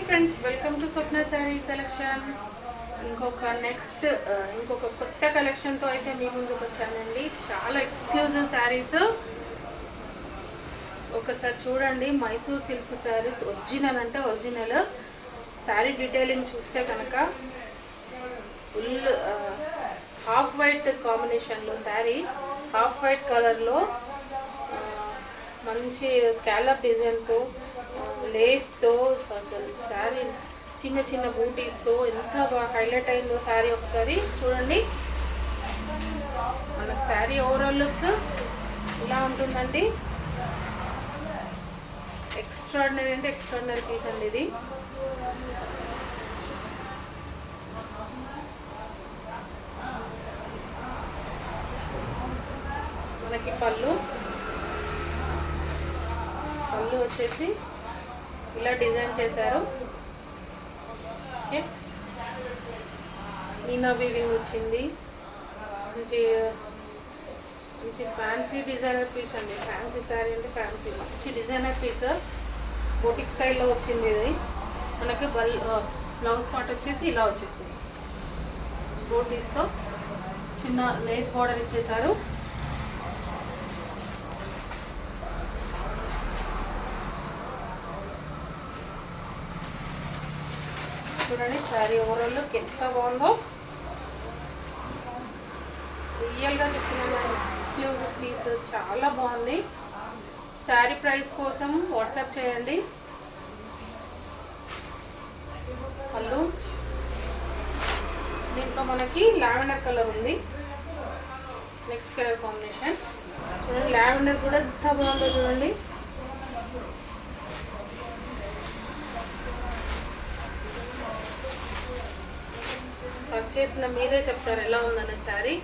Friends, welcome to Swapna sari collection. ఇంకొక కొత్త కలెక్షన్తో అయితే మీ ముందుకు వచ్చానండి. చాలా ఎక్స్క్లూజివ్ శారీస్. ఒకసారి చూడండి, మైసూర్ సిల్క్ శారీస్ ఒరిజినల్ అంటే ఒరిజినల్. శారీ డీటెయిలింగ్ చూస్తే కనుక ఫుల్ హాఫ్ వైట్ కాంబినేషన్లో శారీ, హాఫ్ వైట్ కలర్లో మంచి స్కాలప్ డిజైన్తో, లేస్తో, అసలు శారీ చిన్న చిన్న బూటీస్తో ఎంత బాగా హైలైట్ అయిందో శారీ. ఒకసారి చూడండి. మన శారీ ఓవరాల్ లుక్ ఇలా ఉంటుందండి. ఎక్స్ట్రాడినరీ అంటే ఎక్స్ట్రాడినరీ పీస్ అండి ఇది. మనకి పళ్ళు వచ్చేసి ఇలా డిజైన్ చేశారు. ఓకే, మీనా వీవింగ్ వచ్చింది. మంచి మంచి ఫ్యాన్సీ డిజైనర్ పీస్ అండి. ఫ్యాన్సీ శారీ అంటే ఫ్యాన్సీ మంచి డిజైనర్ పీస్, బోటిక్ స్టైల్లో వచ్చింది ఇది. మనకి బ్లౌజ్ పార్ట్ వచ్చేసి ఇలా వచ్చేసింది. బోటీస్తో చిన్న లేస్ బార్డర్ ఇచ్చేసారు. చూడండి శారీ ఓవరాల్ లుక్ ఎంత బాగుందో. రియల్గా చెప్తున్నాను, ఎక్స్క్లూజివ్ పీస్ చాలా బాగుంది. శారీ ప్రైస్ కోసం వాట్సాప్ చేయండి. పళ్ళు దీంట్లో మనకి లావెండర్ కలర్ ఉంది. నెక్స్ట్ కలర్ కాంబినేషన్ చూడండి. లావెండర్ కూడా ఎంత బాగుందో చూడండి. చేసిన మీరే చెప్తారు ఎలా ఉందనే శారీ.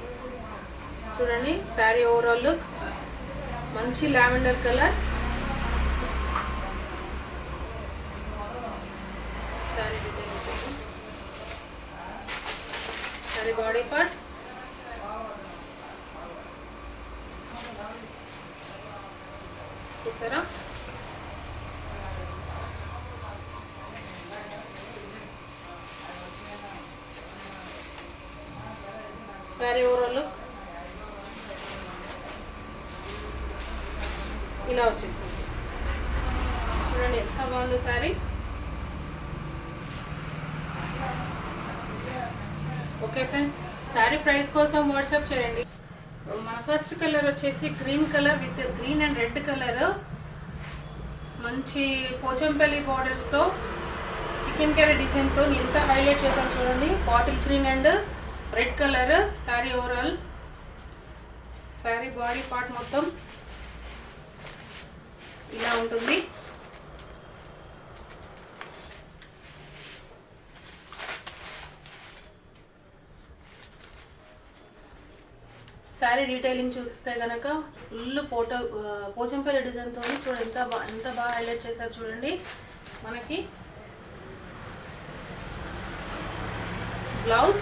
చూడండి శారీ ఓవరాల్ లుక్ మంచి lavender colour. Sari design, sari body part, చూసారా. శారీ ఓవరాల్ లుక్ ఇలా వచ్చేసింది. చూడండి ఎంత బాగుందో sari. Okay friends, sari price కోసం వాట్సాప్ చేయండి. మన ఫస్ట్ కలర్ వచ్చేసి green colour with green and red colour. మంచి పోచంపల్లి బార్డర్స్తో చికెన్ కర్రీ డిజైన్తో ఎంత హైలైట్ చేశాను చూడండి. Bottle green and red colour sari overall. Sari body part మొత్తం ఇలా ఉంటుంది. శారీ డీటెయిలింగ్ చూస్తే కనుక ఫుల్ పోచంపల్లి డిజైన్తో చూడండి ఎంత బాగా హైలైట్ చేశారు చూడండి. మనకి బ్లౌజ్,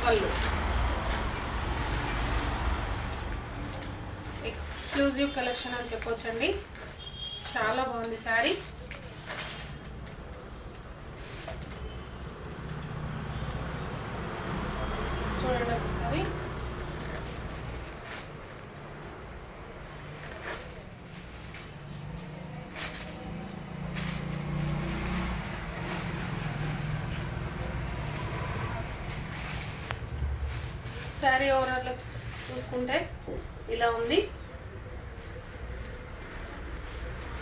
పళ్ళు. ఎక్స్క్లూజివ్ కలెక్షన్ అని చెప్పొచ్చండి. చాలా బాగుంది శారీ. చూడండి ఒకసారి. శారీ ఓవరాల్ చూసుకుంటే ఇలా ఉంది.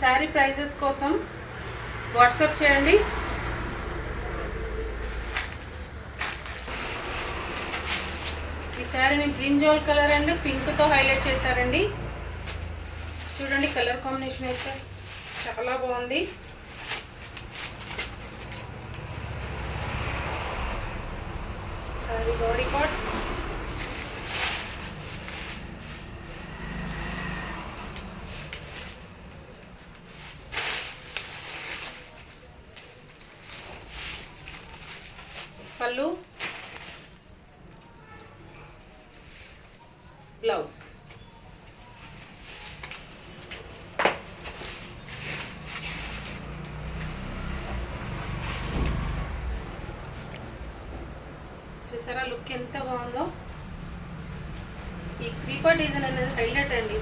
శారీ ప్రైజెస్ కోసం వాట్సాప్ చేయండి. ఈ శారీని బ్రింజాల్ కలర్ అండ్ పింక్తో హైలైట్ చేశారండి. చూడండి కలర్ కాంబినేషన్ అయితే చాలా బాగుంది. శారీ బాడీ పార్ట్, పళ్ళు, బ్లౌజ్. చూసారా లుక్ ఎంత బాగుందో. ఈ క్రీపర్ డిజైన్ అనేది హైలైట్ అండి,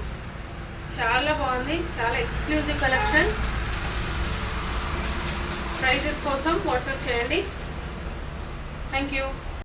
చాలా బాగుంది, చాలా ఎక్స్క్లూజివ్ కలెక్షన్. ప్రైజెస్ కోసం వాట్సాప్ చేయండి. Thank you.